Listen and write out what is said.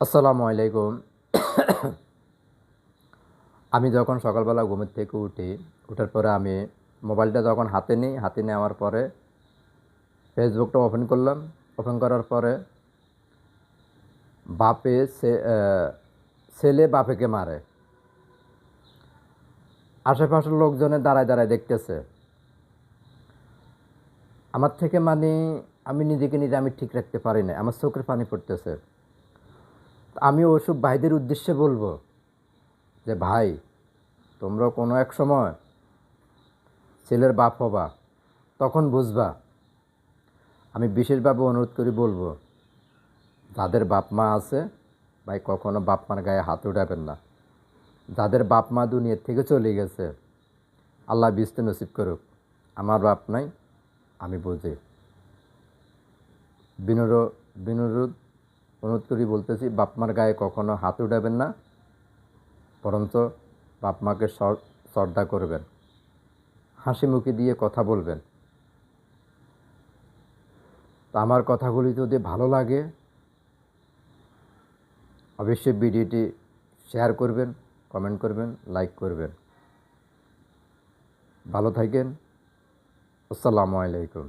আসসালামু আলাইকুম। আমি যখন সকালবেলা ঘুমের থেকে উঠি, উঠার পরে আমি মোবাইলটা যখন হাতে নিই, হাতে নেওয়ার পরে ফেসবুকটা ওপেন করলাম। ওপেন করার পরে বাপে ছেলে বাপেকে মারে। আশেপাশের লোকজনে দাঁড়ায় দাঁড়ায় দেখতেছে। আমার থেকে মানে আমি নিজেকে নিজে আমি ঠিক রাখতে পারি না। আমার চোখের পানি পড়তেছে। আমি ওসব ভাইদের উদ্দেশ্যে বলবো যে, ভাই, তোমরা কোনো এক সময় ছেলের বাপ হবা, তখন বুঝবা। আমি বিশেষভাবে অনুরোধ করে বলবো, যাদের বাপ মা আছে, ভাই কখনো বাপ মার গায়ে হাত উঠাবেন না। যাদের বাপ মা দুনিয়ার থেকে চলে গেছে, আল্লাহ বিস্তে নসিব করুক। আমার বাপ নাই, আমি বুঝি। বিনুরোধ অনুরোধ করি বলতেছি, বাপ মার গায়ে কখনো হাত উঠাবেন না, বরঞ্চ বাপ মাকে শ্রদ্ধা করবেন, হাসি মুখে দিয়ে কথা বলবেন। তো আমার কথাগুলি যদি ভালো লাগে, অবশ্যই ভিডিওটি শেয়ার করবেন, কমেন্ট করবেন, লাইক করবেন। ভালো থাকেন। আসসালামু আলাইকুম।